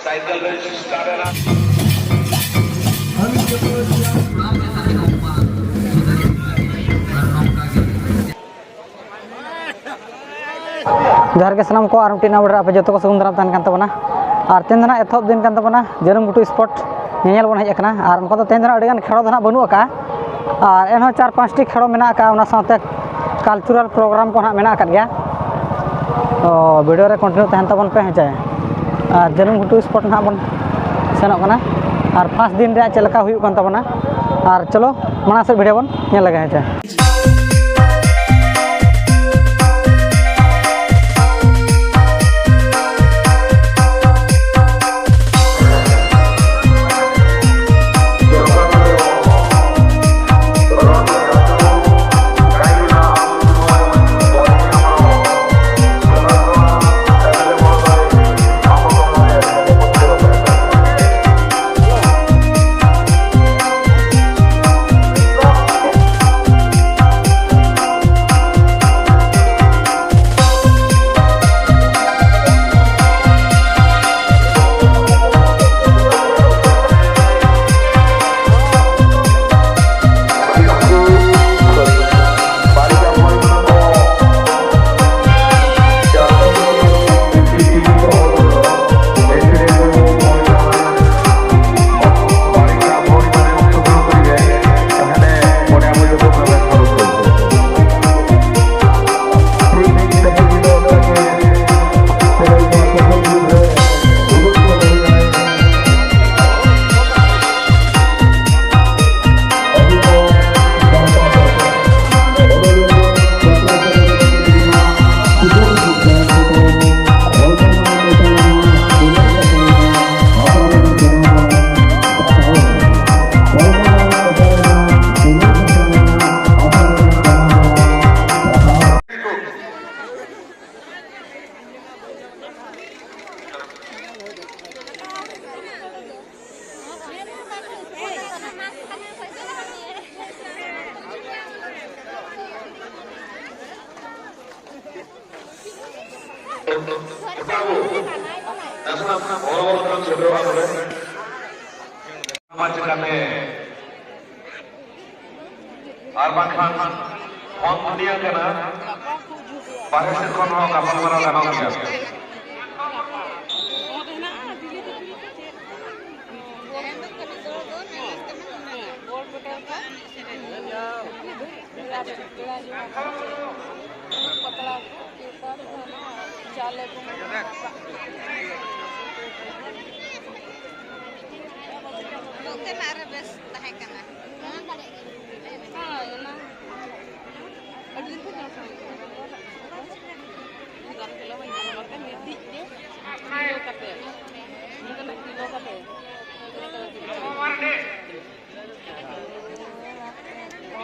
Cycle race start है जोहार के सानाम को आर मिट्टी नाम पे जो को सगुन दाराम तहन कान तबना और तेन दना एथब दिन कान तबना जरम गुटू स्पॉट नेल बन हेज अकना और उनको तेन दना अड़िगान खेड़ो दना बनू का और एनहो 4-5 टी खेड़ो मेना का उना साथे कल्चरल प्रोग्राम को ना मेना कर गया तो वीडियो रे कंटिन्यू तहन तबन पे हेचे और जरम गुटू स्पॉट ना बन सेनोग कना और 5 दिन रे चलका हुयु कान तबना और चलो माना से वीडियो बन नेल लगे हेचे और बाखान फोन दुनिया के ना बाहर से कौन हो का बलवाना गाना हो गया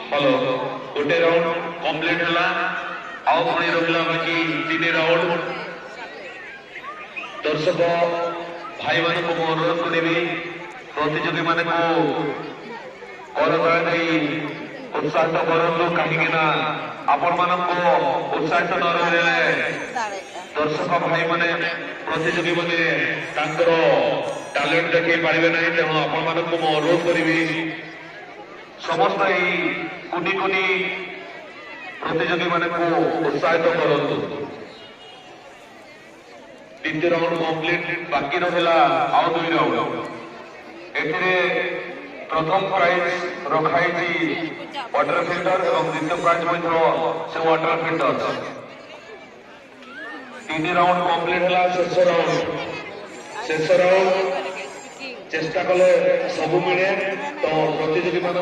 हेलो गोटे राउंड कंप्लीट हला आउ पुणी रहिला बाकी 3 राउंड दर्शक भाई मान को अनुरोध करेबी प्रतियोगी मान को करदय उत्साहित करंतु कहीं ना आपण मान को उत्साहित न रहे दर्शक भाई माने प्रतियोगी माने तांकर टैलेंट देखै पारिबे नै तेणु आपण मान को अनुरोध करेबी समस्त कुनी कुनी प्रतियोगी मान को उत्साहित करंतु 3 राउंड कंप्लीट बाकी रहा आउ 2 राउंड एथिरे प्रथम प्राइज रखाई वाटर फिल्टर और द्वितीय प्राइज से वाटर फिल्टर 3 राउंड कंप्लीट है शेष राउंड चेष्टा कले सबू मिले तो प्रतियोगी मान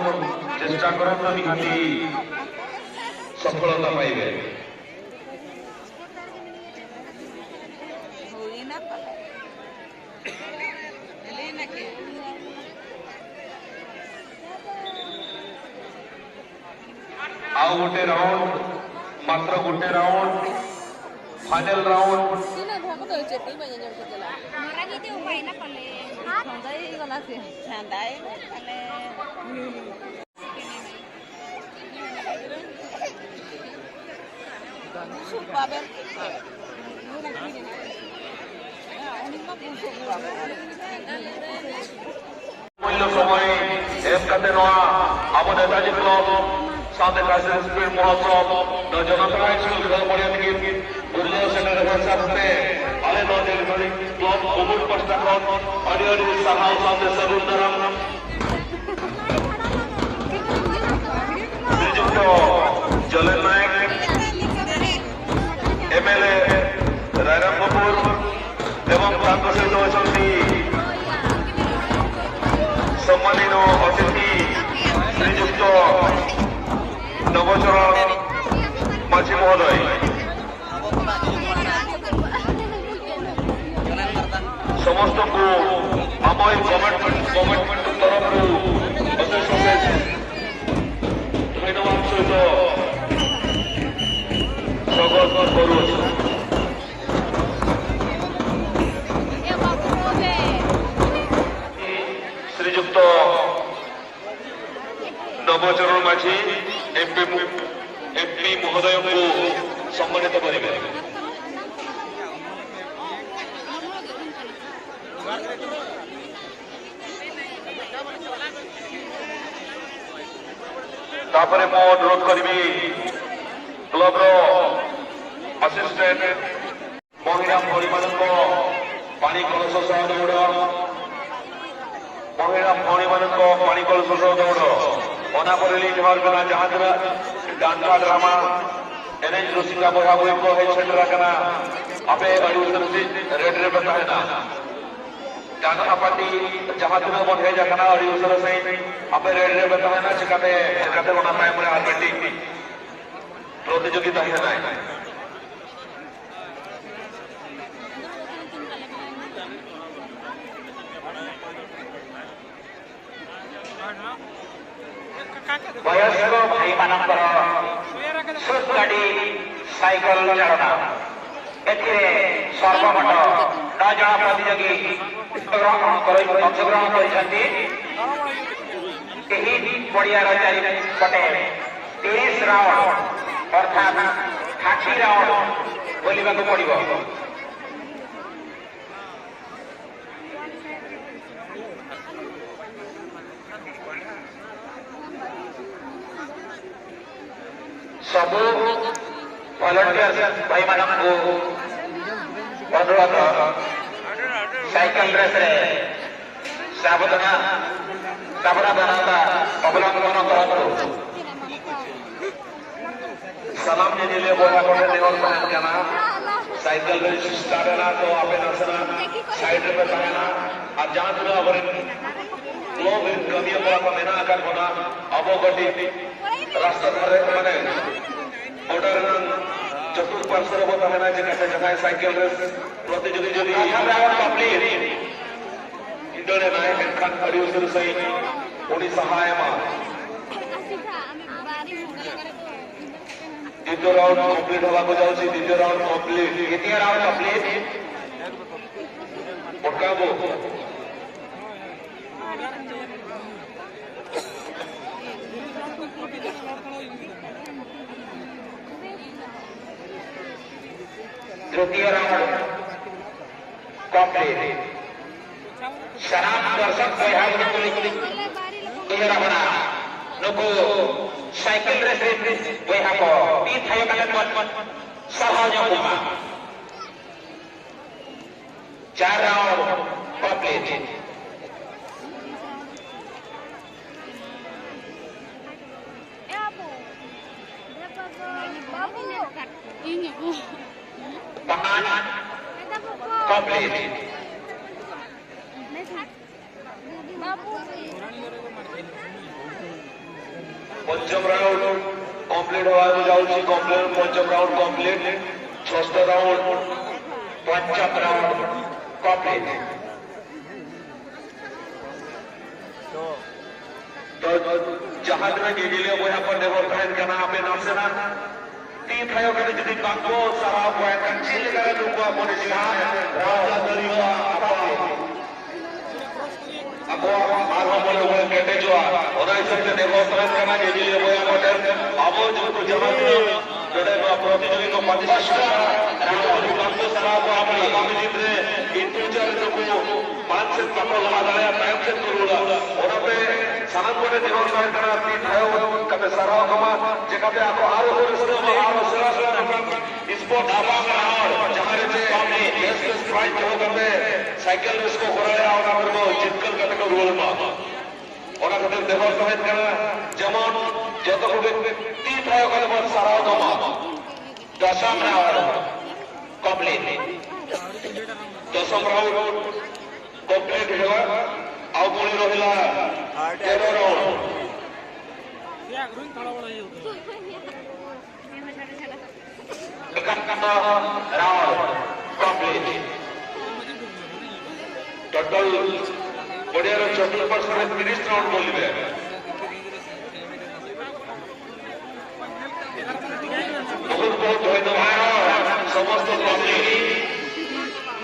चेष्टा करते निहाती सफलता पाइबे आउ गोटे राउंड मात्र गोटे राउंड फाइनल राउंड मूल्य समय एम करते नवा अब नेताजी क्लब साथ काशी स्पीड महोत्सव द जनता स्कूल खेल पड़िया की गुरुदेव सेंटर व्यवस्था में आले नौ दिल्ली क्लब उबुल पस्ताखन अडियरी सहाव साथ सरुंदरम श्रीजुक्त जलन नायक एमएलए रायराम कपूर एवं तांको सहित अछंती सम्मानित अतिथि श्रीजुक्त नवचरण माझी महोदय समस्त को आम गवर्नमेंट तरफ अशेष अशेष धन्यवाद सहित स्वागत करुछु। श्रीजुक्त नवचरण माझी एमपी महोदय को सम्मानित करेंगे। तापरे मो अनुरोध करी क्लब असिस्टेंट महिला भौणी मान पानी कलश सह दौड़ महिला भौणी मान पानी कलश सह दौड़ अनापरेली झारखंड जहां डांटा ड्रामा एनएच रुसिंगा बहा बही को है छेटरा कना अबे अडिसन से रेड रे बता है ना डांटा पार्टी जहां दिन बन है जकना अडिसन से अबे रेड रे बता है ना चिकाते चिकाते बना पाए मरे आरबीटी प्रतियोगिता है ना वयस्क भाई मानकर सुख गाड़ी साइकल चालना एथिरे सर्वमोट 9 जन प्रतियोगी अंशग्रहण कर पड़ियार चारिपटे 30 राउंड अर्थात 60 राउंड बोलवा पड़ो। सब वॉलंटियर्स भाई मानक अनुरोध साइकिल रेस रे सावधानता अवलंबन करूँ। सलाम दिले बोला कोटे देवर पहन के ना साइकिल रेस स्टार्ट है ना तो आपे नसना साइड पे कहना अब जहां तक अगर लोग गमिया बोला को मेना आकर बना अब गड्डी रास्ता धरे माने ऑर्डर चतुर्पार्श्व होता है ना जगह जगह साइकिल रेस प्रतियोगी जो कंप्लीट इंडोने नायक खान अडियोसर सही उड़ी सहाय द्वितीय राउंड कंप्लीट होगा को जाउची द्वितीय राउंड कंप्लीट द्वितीय राउंड कंप्लीट पटकाबो तृतीय राउंड कंप्लीट शराब दर्शक बना नुकु साइकिल रेस बहा को ती थाय कले मत सहज होगा 4 राउंड कंप्लीट कंप्लीट पंचम राउंड कंप्लीट होगा जाऊँगी कंप्लीट पंचम राउंड कंप्लीट षष्ठ राउंड पंचम राउंड कंप्लीट तो जहां में नीले वो यहाँ पर नेवर फैन का नाम पे नाम से ना तीन थायो का जितनी बाको सारा हुआ है चिल करे लोगों को अपने जिहाद राजा दरिया अब आरो बोले वो कहते जो और ऐसे से नेवर फैन का नाम नीले वो यहाँ पर अब जो कुछ जमा जोड़े को प्रतियोगी को 25 राजा बाको सारा हुआ अपने काम जीत रहे विचारित को मान से बाको लगा दाया टाइम से करूला और पे सानम को जीवन का करा तीन भयो कबे सराव कमा जेकाते आको आरो होरसनो आरो सरासरा स्पोर्ट आबा और जहां रे देश के प्राइज हो करते साइकिल रेस को कराया और हमर को जितकल कते को रोल मा और खातिर देखो सहित करा যেমন যত को तीन भयो कबे सराव कमा दशम राउंड कंप्लीट दशम राउंड कंप्लीट हेवा आउ पुणी रहिला 13 round round complete total Odia रो 24% 30 राउंड बोलिबे बहुत बहुत धन्यवाद समस्त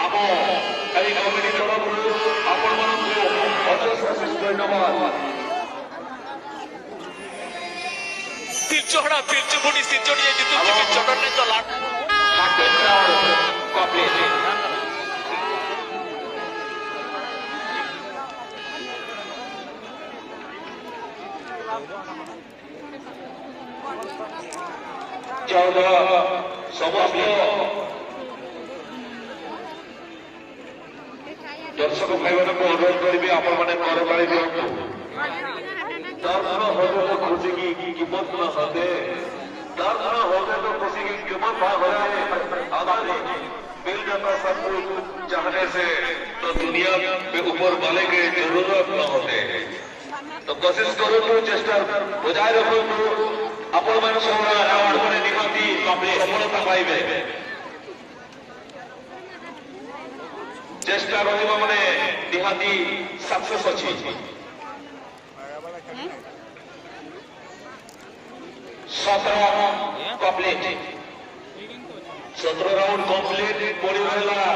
आम कई कमिटी तरफ आपण मानक अशेष अशेष धन्यवाद तिरचोड़ा तिरचुपुड़ी सिरचोड़ी जितु चटनी तो लाट कंप्लीट चौदह समस्त दर्शक भाई मान को अनुरोध करी आपण मैंने करताली दिंतु दर्शन होते तो खुशी की कीमत न होते दर्शन होते तो खुशी की कीमत भाग हो मिल जाता सब कुछ चाहने से तो दुनिया पे ऊपर वाले के जरूरत न होते तो कोशिश करो तो चेष्टा बजाय रखो तो आपण मान रावण मैंने निमंती सफलता पाइबे चेष्टा रहिबा माने निहाती सक्सेस अछि 17 कंप्लीट 17 राउंड कंप्लीट पड़ी रहला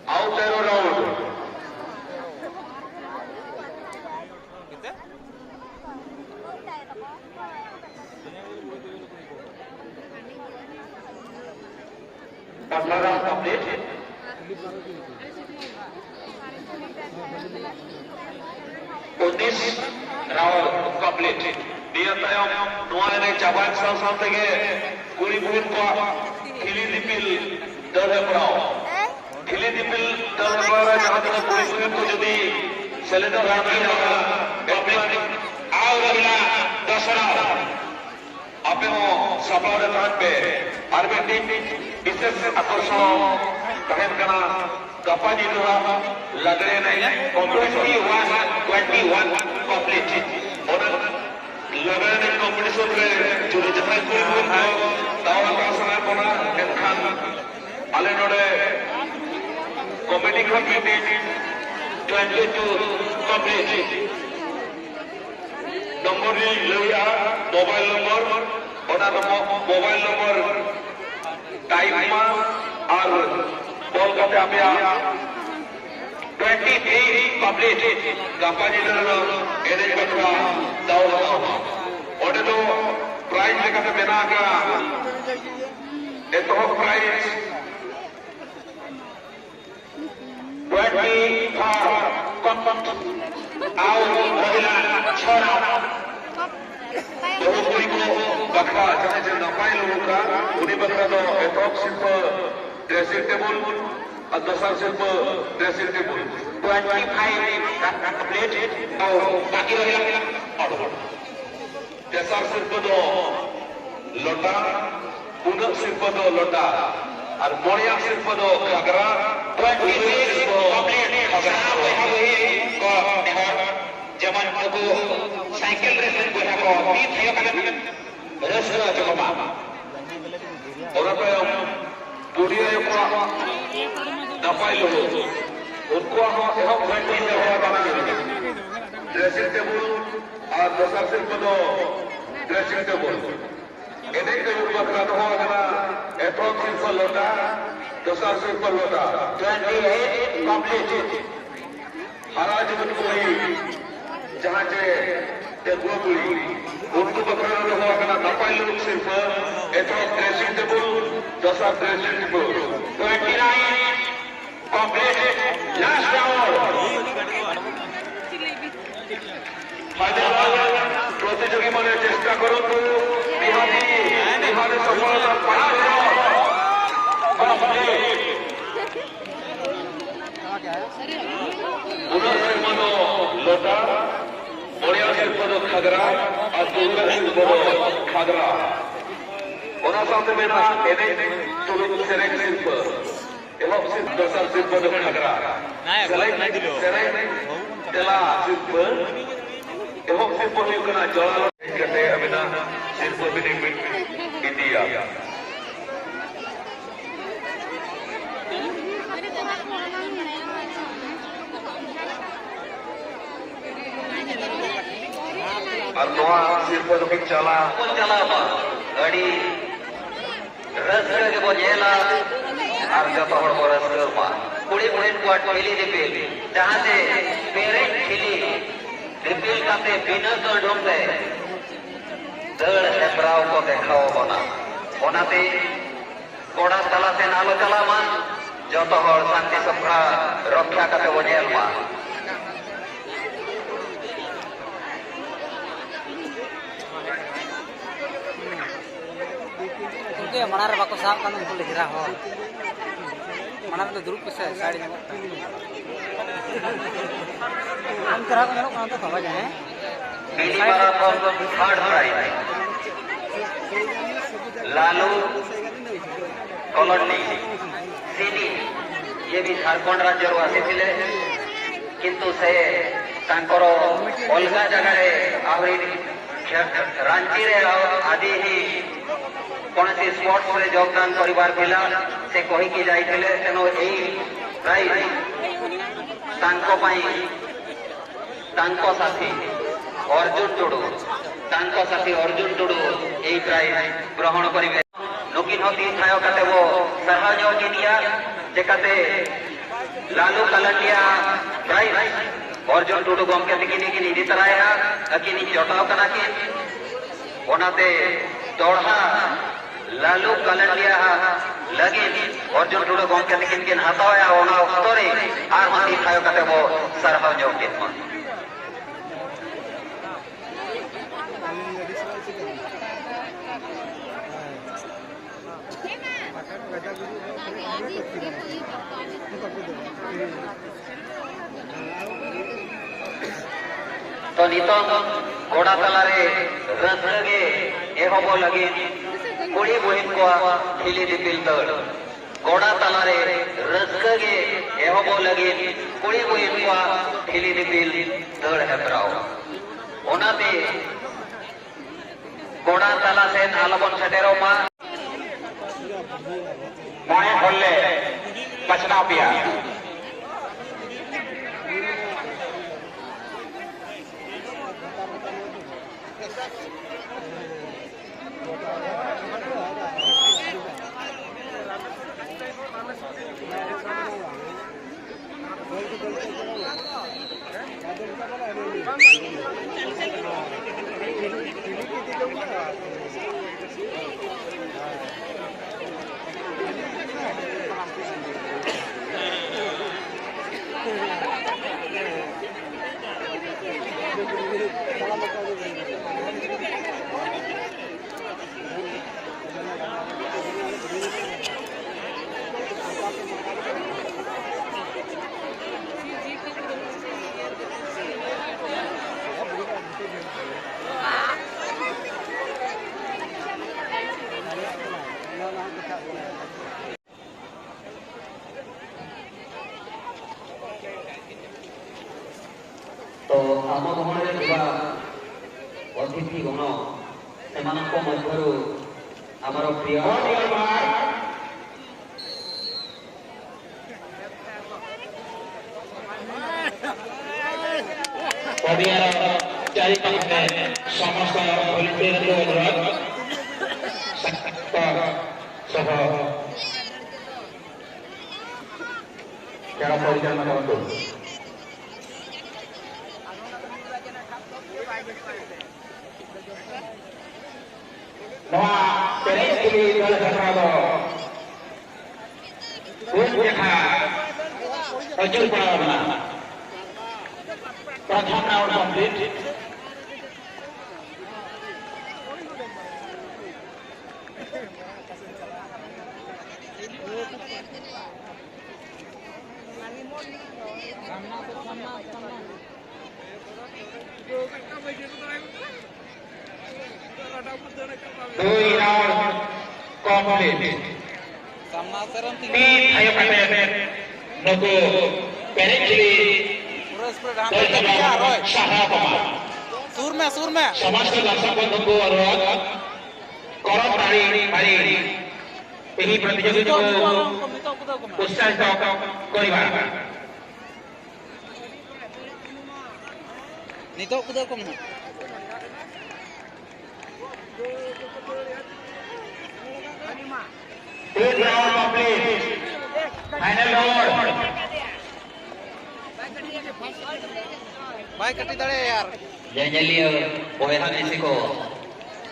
आउ 13 राउंड कंप्लीट 19 राउंड कंप्लीट दिया तयम नोआने चाबान साथ के कुड़ी बुन को खिली दिपिल दल पड़ाओ खिली दिपिल दल पड़ा जहां तक कुड़ी बुन को यदि सिलेंडर राउंड जाएगा कंप्लीट आओ रविला 10 राउंड आपे हो सफल रहत पे आरबी टीम विशेष आकर्षण कहन कना गपा जी द्वारा लगरे नहीं कंपटीशन 21 कंप्लीट और लगरे नहीं कंपटीशन रे जो जतन कोई बोल दावा का समय बना एखान आले नोडे कमेटी कमिटी 22 कंप्लीट नंबर लिया मोबाइल नंबर और मोबाइल नंबर टाइम और बॉल का प्यापिया 23 कंप्लीट गपा जी एने कटवा दाव और तो प्राइज लेकर बिना का तो प्राइज 24 आओ महिला 6 दोस्ती को बकरा चाहे जो नपाई लोगों का उन्हीं बकरा तो एटॉक सिर्फ ड्रेसिंग टेबल और दूसरा सिर्फ ड्रेसिंग टेबल 25 कंप्लीट और बाकी रहेगा और जैसा सिर्फ दो लोटा पुनः सिर्फ दो लोटा और मोड़िया सिर्फ दो घाघरा 26 कंप्लीट जमन को साइकिल रेस को को तीन थियो कने रेस जो बाबा और पे पुड़िया को दपाइलो उनको हम घंटे में हो बना ड्रेसिंग टेबल और दूसरा सिर्फ दो ड्रेसिंग टेबल एने के ऊपर का तो होगा एप्रोच सिर्फ लोटा दूसरा सिर्फ लोटा 28 कंप्लीट हरा जीवन कोई जहां से गुड़ी उनको बकरा रहा करना नपाई लोग सिर्फ एथो ड्रेसिंग टेबल दसा dressing table 29 complete last round प्रतियोगी माने चेष्टा करंतु निहारे सफलता पाइबो पुनर्निर्माण लोटा बढ़िया शिल्पद खागरा और दुर्गा शिल्पद खागरा ओना साथे मेरा एने तुलुक सेरेक शिल्प एवं शिल्प दशा शिल्पद खागरा सेरेक तेला शिल्प एवं शिल्प हुयुकना जला कते अबिना शिल्प बिनी इंडिया और नोआ शिल्पद भी चला मा गाड़ी रस्ते के बोझेला और जब हड़ को रस्ते मा कुड़ी मुड़े को ठेली दिपिल जहाँ से पेरे ठेली दिपिल काते बिना तो ढूंढते दड़ हेपराव को देखाओ बना बनाते कोड़ा तला से नालो चला मा जो तो हड़ शांति सभा रक्षा काते बोझेल मा मनारे बाको साब कान उनको लिखरा हो मनारे तो दुरुप से साड़ी में हम करा को लोग तो खवा जाए पहली बार आप थर्ड प्राइज लालू कॉलोनी सीनी ये भी झारखंड राज्य आसी किंतु से तांकर अलगा जगह रांची रे आदि ही कौन सी स्पोर्ट्स में योगदान परिवार पिला से कही की जाइथिले तेनो एई प्राइज तांको पाई तांको साथी अर्जुन टुडू एई प्राइज ग्रहण करिवे नुकिन होती थायो काते वो सरहाजो किनिया जेकाते लालू कलंडिया प्राइज अर्जुन टुडू गमके तिकिनी किनी दितराया अकिनी जटाव कना की ओनाते दौड़ा लालू कलंडिया लगे अर्जुन टुडू गमके तिकिन किन हताया ओना उतरे आर माती थायो काते वो सरहाजो किनमा तो नितों गोड़ा तलारे रसगे एहोबो लगे कुड़ी बुहिन को ठिली दिपिल दड़ गोड़ा तलारे रसगे एहोबो लगे कुड़ी बुहिन को ठिली दिपिल दड़ हेपराव ओनाते गोड़ा तला से नालबन छटेरो मा मोए होले बचना पिया तो आम गहन अतिथि गण से मध्य आमर प्रिय पड़ियार चारिपाखे समस्त भलिंटियर अनुरोध खेल परिचालना करते Perekili dal Satrado. Unjaka Ajur Pradana. Pratham round complete. Doi round complete. Tin ayo kata nuku Perekili सुर में समस्त दर्शक बंधु अनुरोध करम पारी ଏହି ପ୍ରତିଯୋଗିତାକୁ ଉତ୍ସାହିତ କରିବା नितो कुदो कम ना Third round complete. Final over. भाई कटी दड़े यार Janjalio Boyha Mexico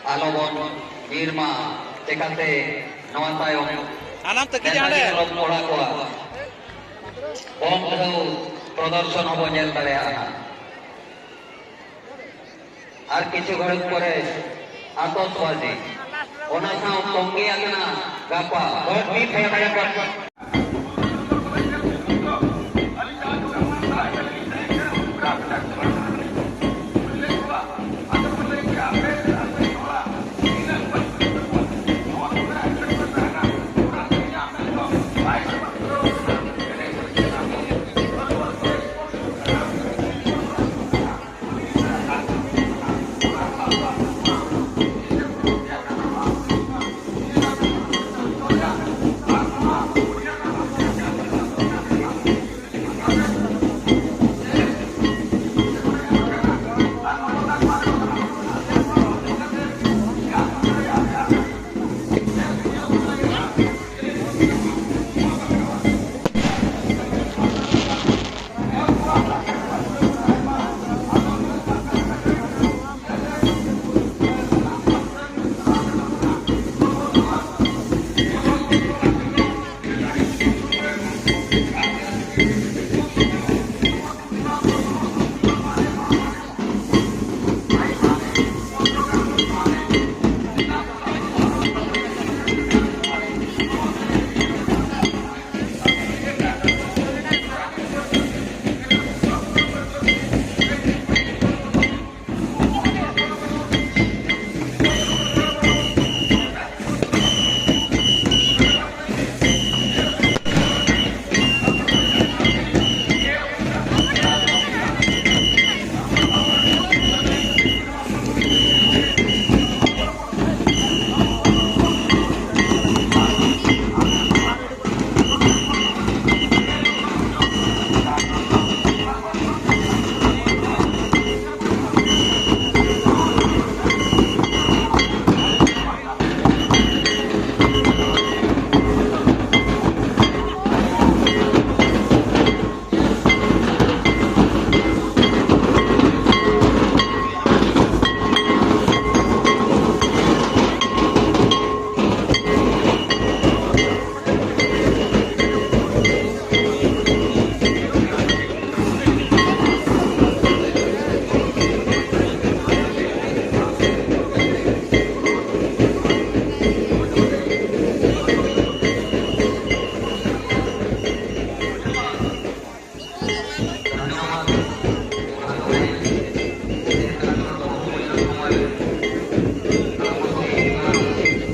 Alobon Birma Tekate Nawan Tayo आनाम तक की जाने Mola Koa Om Kau Production of Bonjel Tarea আর কিছু ঘড়ি পরে আতশবাজি ওনা Sau Tongi আগনা গাপা Both meet hai kaya kar.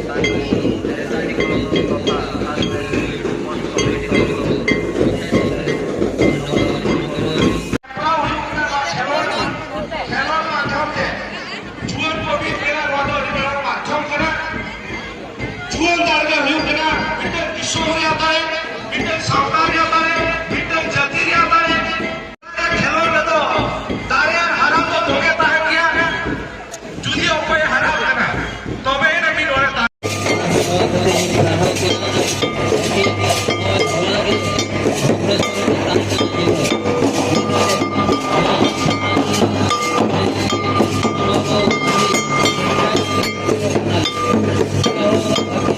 Thank you.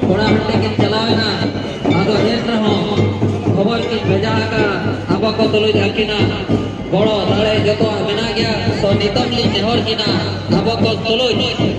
थोड़ा हंटे के चलावेना आदो एन रहो खबर की भेजा का अब को तुलुज हकिना बड़ो दाड़े जतो मेना गया तो नितम ली नेहर किना अब को तुलुज